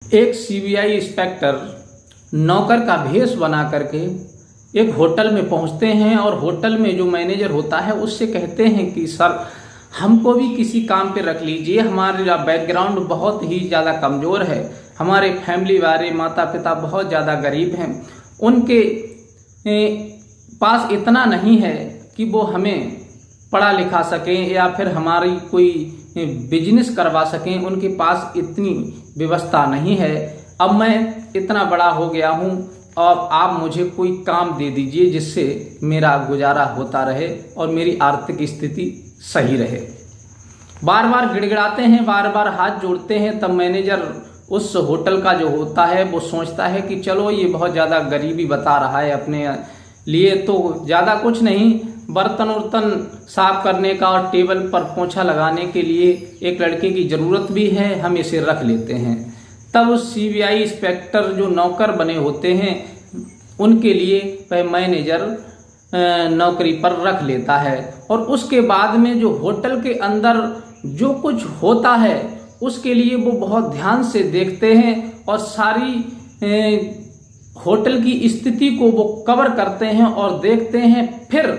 एक CBI inspector नौकर का भेष बना करके एक होटल में पहुंचते हैं और होटल में जो मैनेजर होता है उससे कहते हैं कि सर हमको भी किसी काम पे रख लीजिए, हमारा बैकग्राउंड बहुत ही ज़्यादा कमज़ोर है, हमारे फैमिली वाले माता पिता बहुत ज़्यादा गरीब हैं, उनके पास इतना नहीं है कि वो हमें पढ़ा लिखा सकें या फिर हमारी कोई बिजनेस करवा सकें, उनके पास इतनी व्यवस्था नहीं है। अब मैं इतना बड़ा हो गया हूँ और आप मुझे कोई काम दे दीजिए जिससे मेरा गुजारा होता रहे और मेरी आर्थिक स्थिति सही रहे। बार बार गिड़गिड़ाते हैं, बार बार हाथ जोड़ते हैं। तब मैनेजर उस होटल का जो होता है वो सोचता है कि चलो ये बहुत ज़्यादा गरीबी बता रहा है अपने लिए, तो ज़्यादा कुछ नहीं, बर्तन वर्तन साफ करने का और टेबल पर पोंछा लगाने के लिए एक लड़के की ज़रूरत भी है, हम इसे रख लेते हैं। तब उस सीबीआई इंस्पेक्टर जो नौकर बने होते हैं उनके लिए वह मैनेजर नौकरी पर रख लेता है और उसके बाद में जो होटल के अंदर जो कुछ होता है उसके लिए वो बहुत ध्यान से देखते हैं और सारी होटल की स्थिति को वो कवर करते हैं और देखते हैं। फिर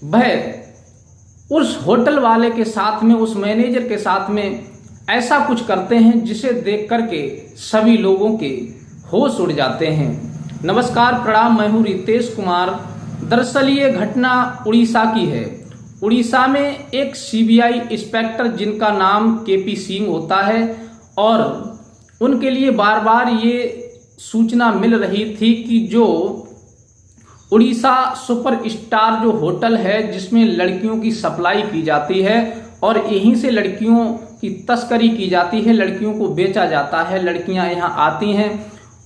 वह उस होटल वाले के साथ में, उस मैनेजर के साथ में ऐसा कुछ करते हैं जिसे देख करके सभी लोगों के होश उड़ जाते हैं। नमस्कार, प्रणाम, मैं हूँ रितेश कुमार। दरअसल ये घटना उड़ीसा की है। उड़ीसा में एक सीबीआई इंस्पेक्टर जिनका नाम केपी सिंह होता है और उनके लिए बार बार ये सूचना मिल रही थी कि जो उड़ीसा सुपरस्टार जो होटल है जिसमें लड़कियों की सप्लाई की जाती है और यहीं से लड़कियों की तस्करी की जाती है, लड़कियों को बेचा जाता है, लड़कियां यहाँ आती हैं,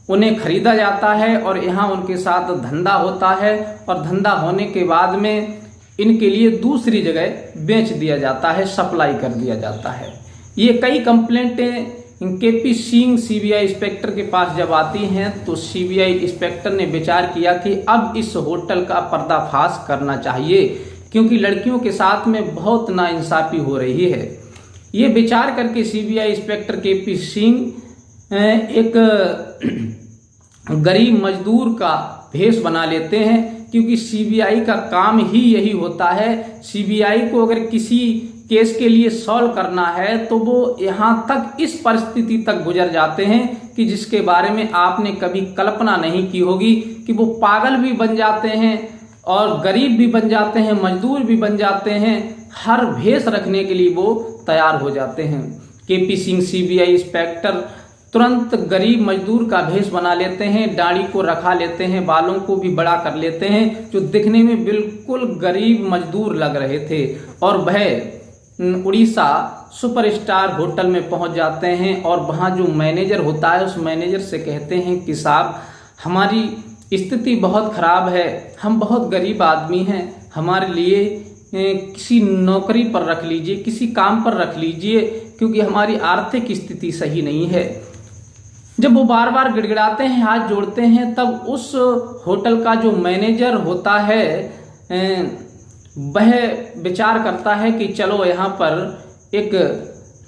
उन्हें खरीदा जाता है और यहाँ उनके साथ धंधा होता है और धंधा होने के बाद में इनके लिए दूसरी जगह बेच दिया जाता है, सप्लाई कर दिया जाता है। ये कई कंप्लेंटें केपी सिंह सीबीआई इंस्पेक्टर के पास जब आती हैं तो सीबीआई इंस्पेक्टर ने विचार किया कि अब इस होटल का पर्दाफाश करना चाहिए क्योंकि लड़कियों के साथ में बहुत नाइंसाफी हो रही है। ये विचार करके सीबीआई इंस्पेक्टर केपी सिंह एक गरीब मजदूर का भेष बना लेते हैं क्योंकि सीबीआई का काम ही यही होता है। सीबीआई को अगर किसी केस के लिए सॉल्व करना है तो वो यहाँ तक, इस परिस्थिति तक गुजर जाते हैं कि जिसके बारे में आपने कभी कल्पना नहीं की होगी कि वो पागल भी बन जाते हैं और गरीब भी बन जाते हैं, मजदूर भी बन जाते हैं, हर भेष रखने के लिए वो तैयार हो जाते हैं। केपी सिंह सीबीआई इंस्पेक्टर तुरंत गरीब मजदूर का भेष बना लेते हैं, दाढ़ी को रखा लेते हैं, बालों को भी बड़ा कर लेते हैं, जो दिखने में बिल्कुल गरीब मजदूर लग रहे थे और वह उड़ीसा सुपरस्टार होटल में पहुंच जाते हैं और वहां जो मैनेजर होता है उस मैनेजर से कहते हैं कि साहब हमारी स्थिति बहुत खराब है, हम बहुत गरीब आदमी हैं, हमारे लिए किसी नौकरी पर रख लीजिए, किसी काम पर रख लीजिए क्योंकि हमारी आर्थिक स्थिति सही नहीं है। जब वो बार बार गिड़गिड़ाते हैं, हाथ जोड़ते हैं, तब उस होटल का जो मैनेजर होता है वह विचार करता है कि चलो यहाँ पर एक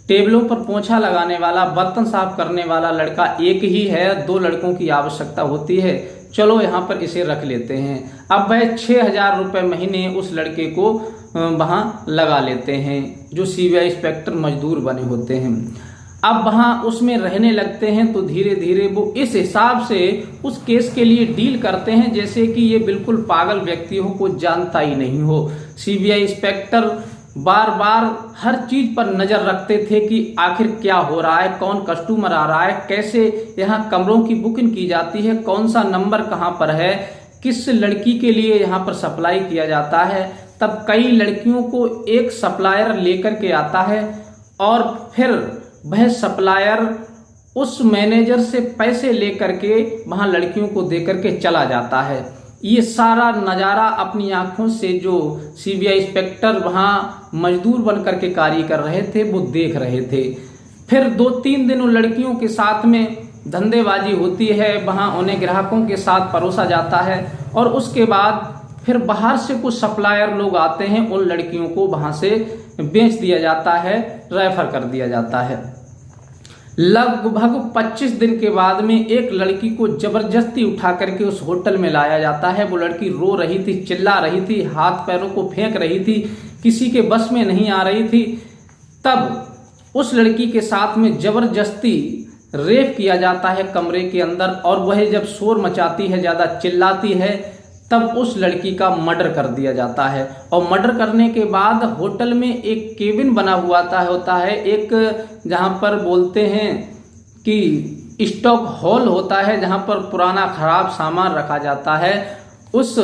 टेबलों पर पोंछा लगाने वाला, बर्तन साफ करने वाला लड़का एक ही है, 2 लड़कों की आवश्यकता होती है, चलो यहाँ पर इसे रख लेते हैं। अब वह 6,000 रुपये महीने उस लड़के को वहाँ लगा लेते हैं जो सीबीआई इंस्पेक्टर मजदूर बने होते हैं। अब वहाँ उसमें रहने लगते हैं तो धीरे धीरे वो इस हिसाब से उस केस के लिए डील करते हैं जैसे कि ये बिल्कुल पागल व्यक्ति हो, कुछ जानता ही नहीं हो। सीबीआई इंस्पेक्टर बार बार हर चीज पर नजर रखते थे कि आखिर क्या हो रहा है, कौन कस्टमर आ रहा है, कैसे यहाँ कमरों की बुकिंग की जाती है, कौन सा नंबर कहाँ पर है, किस लड़की के लिए यहाँ पर सप्लाई किया जाता है। तब कई लड़कियों को एक सप्लायर लेकर के आता है और फिर वह सप्लायर उस मैनेजर से पैसे लेकर के वहां लड़कियों को देकर के चला जाता है। ये सारा नज़ारा अपनी आंखों से जो सीबीआई इंस्पेक्टर वहां मजदूर बनकर के कार्य कर रहे थे वो देख रहे थे। फिर 2-3 दिन उन लड़कियों के साथ में धंधेबाजी होती है, वहां उन्हें ग्राहकों के साथ परोसा जाता है और उसके बाद फिर बाहर से कुछ सप्लायर लोग आते हैं, उन लड़कियों को वहां से बेच दिया जाता है, रेफर कर दिया जाता है। लगभग 25 दिन के बाद में एक लड़की को जबरदस्ती उठा करके उस होटल में लाया जाता है। वो लड़की रो रही थी, चिल्ला रही थी, हाथ पैरों को फेंक रही थी, किसी के बस में नहीं आ रही थी। तब उस लड़की के साथ में जबरदस्ती रेप किया जाता है कमरे के अंदर, और वह जब शोर मचाती है, ज़्यादा चिल्लाती है, तब उस लड़की का मर्डर कर दिया जाता है। और मर्डर करने के बाद होटल में एक केबिन बना हुआ होता है, एक जहाँ पर बोलते हैं कि स्टॉक हॉल होता है, जहाँ पर पुराना खराब सामान रखा जाता है। उस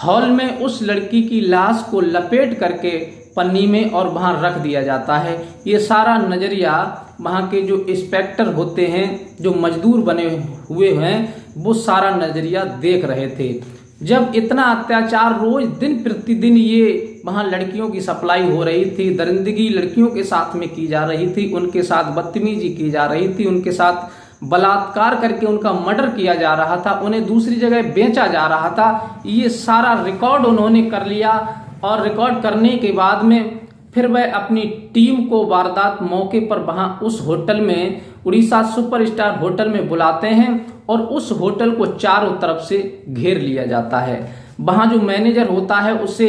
हॉल में उस लड़की की लाश को लपेट करके पन्नी में और वहाँ रख दिया जाता है। ये सारा नज़रिया वहाँ के जो इंस्पेक्टर होते हैं, जो मजदूर बने हुए हैं, वो सारा नज़रिया देख रहे थे। जब इतना अत्याचार रोज दिन प्रतिदिन ये वहाँ लड़कियों की सप्लाई हो रही थी, दरिंदगी लड़कियों के साथ में की जा रही थी, उनके साथ बदतमीजी की जा रही थी, उनके साथ बलात्कार करके उनका मर्डर किया जा रहा था, उन्हें दूसरी जगह बेचा जा रहा था, ये सारा रिकॉर्ड उन्होंने कर लिया। और रिकॉर्ड करने के बाद में फिर वह अपनी टीम को वारदात मौके पर वहाँ उस होटल में, उड़ीसा सुपरस्टार होटल में बुलाते हैं, और उस होटल को चारों तरफ से घेर लिया जाता है। वहाँ जो मैनेजर होता है उसे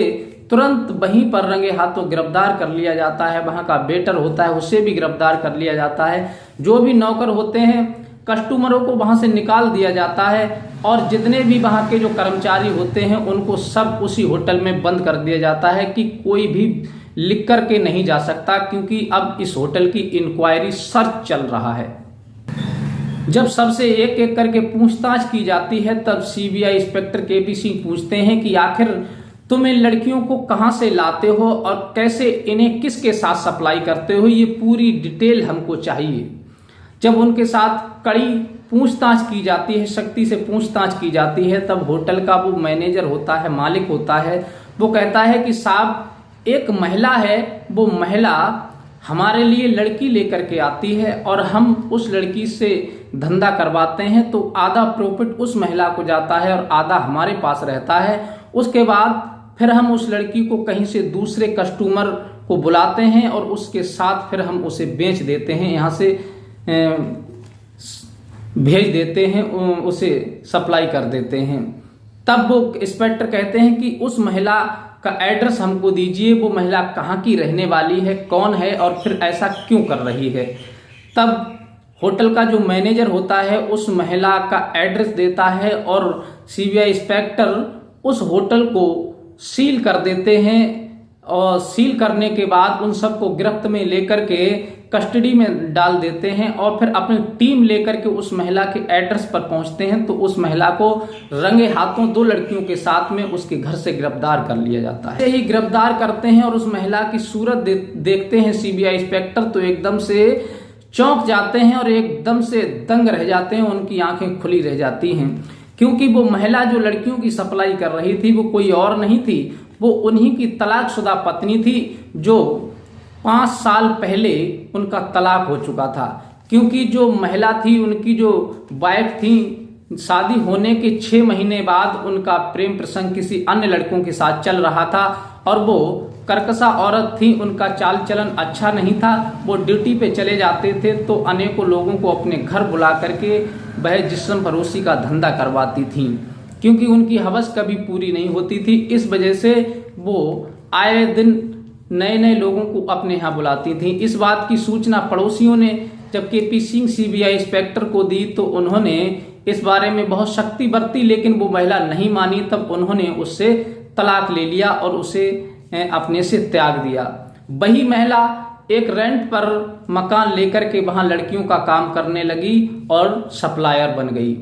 तुरंत वहीं पर रंगे हाथों गिरफ्तार कर लिया जाता है। वहाँ का वेटर होता है उसे भी गिरफ्तार कर लिया जाता है। जो भी नौकर होते हैं, कस्टमरों को वहाँ से निकाल दिया जाता है, और जितने भी वहाँ के जो कर्मचारी होते हैं उनको सब उसी होटल में बंद कर दिया जाता है कि कोई भी लिख कर के नहीं जा सकता, क्योंकि अब इस होटल की इंक्वायरी सर्च चल रहा है। जब सबसे एक एक करके पूछताछ की जाती है, तब सीबीआई इंस्पेक्टर केपी सिंह पूछते हैं कि आखिर तुम इन लड़कियों को कहां से लाते हो और कैसे इन्हें किसके साथ सप्लाई करते हो, ये पूरी डिटेल हमको चाहिए। जब उनके साथ कड़ी पूछताछ की जाती है, सख्ती से पूछताछ की जाती है, तब होटल का वो मैनेजर होता है, मालिक होता है, वो कहता है कि साहब एक महिला है, वो महिला हमारे लिए लड़की लेकर के आती है और हम उस लड़की से धंधा करवाते हैं, तो आधा प्रॉफिट उस महिला को जाता है और आधा हमारे पास रहता है। उसके बाद फिर हम उस लड़की को कहीं से दूसरे कस्टमर को बुलाते हैं और उसके साथ फिर हम उसे बेच देते हैं, यहाँ से भेज देते हैं, उसे सप्लाई कर देते हैं। तब वो इंस्पेक्टर कहते हैं कि उस महिला का एड्रेस हमको दीजिए, वो महिला कहाँ की रहने वाली है, कौन है और फिर ऐसा क्यों कर रही है। तब होटल का जो मैनेजर होता है उस महिला का एड्रेस देता है और सीबीआई इंस्पेक्टर उस होटल को सील कर देते हैं, और सील करने के बाद उन सबको गिरफ्त में लेकर के कस्टडी में डाल देते हैं, और फिर अपनी टीम लेकर के उस महिला के एड्रेस पर पहुंचते हैं, तो उस महिला को रंगे हाथों 2 लड़कियों के साथ में उसके घर से गिरफ्तार कर लिया जाता है। यही गिरफ्तार करते हैं और उस महिला की सूरत देखते हैं सीबीआई इंस्पेक्टर, तो एकदम से चौंक जाते हैं और एकदम से दंग रह जाते हैं, उनकी आंखें खुली रह जाती हैं, क्योंकि वो महिला जो लड़कियों की सप्लाई कर रही थी वो कोई और नहीं थी, वो उन्हीं की तलाकशुदा पत्नी थी, जो 5 साल पहले उनका तलाक हो चुका था। क्योंकि जो महिला थी, उनकी जो वाइफ थी, शादी होने के 6 महीने बाद उनका प्रेम प्रसंग किसी अन्य लड़कों के साथ चल रहा था, और वो कर्कशा औरत थी, उनका चाल चलन अच्छा नहीं था। वो ड्यूटी पे चले जाते थे तो अनेकों लोगों को अपने घर बुला करके वह जिस्म फरोशी का धंधा करवाती थी, क्योंकि उनकी हवस कभी पूरी नहीं होती थी। इस वजह से वो आए दिन नए नए लोगों को अपने यहाँ बुलाती थी। इस बात की सूचना पड़ोसियों ने जब केपी सिंह सीबीआई इंस्पेक्टर को दी, तो उन्होंने इस बारे में बहुत सख्ती बरती, लेकिन वो महिला नहीं मानी। तब उन्होंने उससे तलाक ले लिया और उसे अपने से त्याग दिया। वही महिला एक रेंट पर मकान लेकर के वहां लड़कियों का काम करने लगी और सप्लायर बन गई।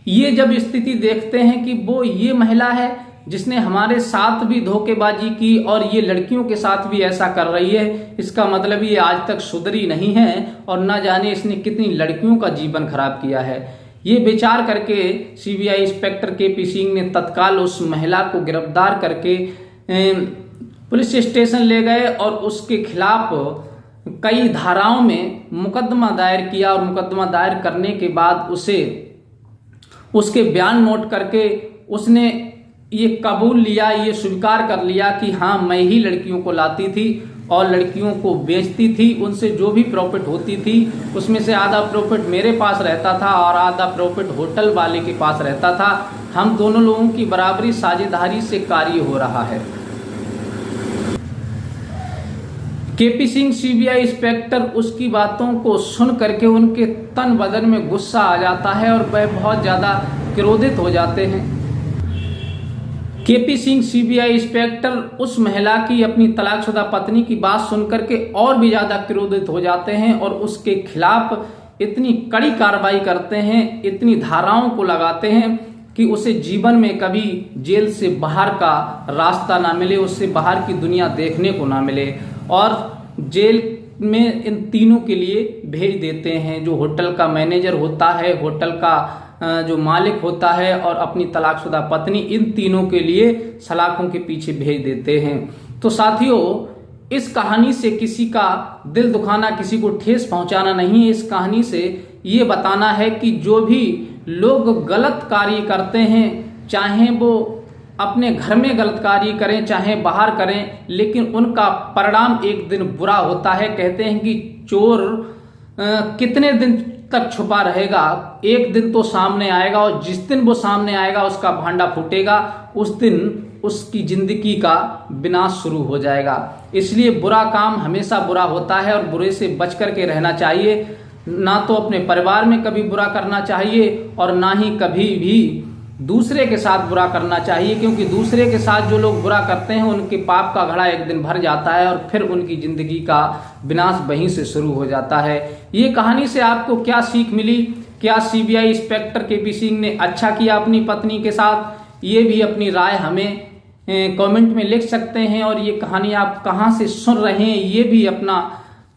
ये जब स्थिति देखते हैं कि वो ये महिला है जिसने हमारे साथ भी धोखेबाजी की और ये लड़कियों के साथ भी ऐसा कर रही है, इसका मतलब ये आज तक सुधरी नहीं है और ना जाने इसने कितनी लड़कियों का जीवन खराब किया है। ये विचार करके सीबीआई इंस्पेक्टर केपी सिंह ने तत्काल उस महिला को गिरफ्तार करके पुलिस स्टेशन ले गए और उसके खिलाफ कई धाराओं में मुकदमा दायर किया, और मुकदमा दायर करने के बाद उसके बयान नोट करके उसने ये कबूल लिया, ये स्वीकार कर लिया कि हाँ मैं ही लड़कियों को लाती थी। और लड़कियों को बेचती थी। उनसे जो भी प्रॉफिट होती थी उसमें से आधा प्रॉफिट मेरे पास रहता था और आधा प्रॉफिट होटल वाले के पास रहता था। हम दोनों लोगों की बराबरी साझेदारी से कार्य हो रहा है। केपी सिंह सीबीआई इंस्पेक्टर उसकी बातों को सुन करके उनके तन बदन में गुस्सा आ जाता है और वह बहुत ज़्यादा क्रोधित हो जाते हैं। केपी सिंह सीबीआई इंस्पेक्टर उस महिला की, अपनी तलाकशुदा पत्नी की बात सुन करके और भी ज़्यादा क्रोधित हो जाते हैं और उसके खिलाफ इतनी कड़ी कार्रवाई करते हैं, इतनी धाराओं को लगाते हैं कि उसे जीवन में कभी जेल से बाहर का रास्ता ना मिले, उससे बाहर की दुनिया देखने को ना मिले और जेल में इन तीनों के लिए भेज देते हैं। जो होटल का मैनेजर होता है, होटल का जो मालिक होता है और अपनी तलाकशुदा पत्नी, इन तीनों के लिए सलाखों के पीछे भेज देते हैं। तो साथियों, इस कहानी से किसी का दिल दुखाना, किसी को ठेस पहुंचाना नहीं है। इस कहानी से ये बताना है कि जो भी लोग गलत कार्य करते हैं, चाहे वो अपने घर में गलत कार्य करें चाहे बाहर करें, लेकिन उनका परिणाम एक दिन बुरा होता है। कहते हैं कि चोर कितने दिन तक छुपा रहेगा, एक दिन तो सामने आएगा और जिस दिन वो सामने आएगा उसका भांडा फूटेगा, उस दिन उसकी जिंदगी का विनाश शुरू हो जाएगा। इसलिए बुरा काम हमेशा बुरा होता है और बुरे से बच करके रहना चाहिए। ना तो अपने परिवार में कभी बुरा करना चाहिए और ना ही कभी भी दूसरे के साथ बुरा करना चाहिए, क्योंकि दूसरे के साथ जो लोग बुरा करते हैं उनके पाप का घड़ा एक दिन भर जाता है और फिर उनकी जिंदगी का विनाश वहीं से शुरू हो जाता है। ये कहानी से आपको क्या सीख मिली? क्या सीबीआई इंस्पेक्टर केपी सिंह ने अच्छा किया अपनी पत्नी के साथ? ये भी अपनी राय हमें कमेंट में लिख सकते हैं और ये कहानी आप कहाँ से सुन रहे हैं ये भी अपना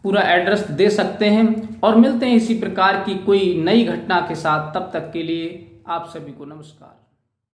पूरा एड्रेस दे सकते हैं। और मिलते हैं इसी प्रकार की कोई नई घटना के साथ। तब तक के लिए आप सभी को नमस्कार।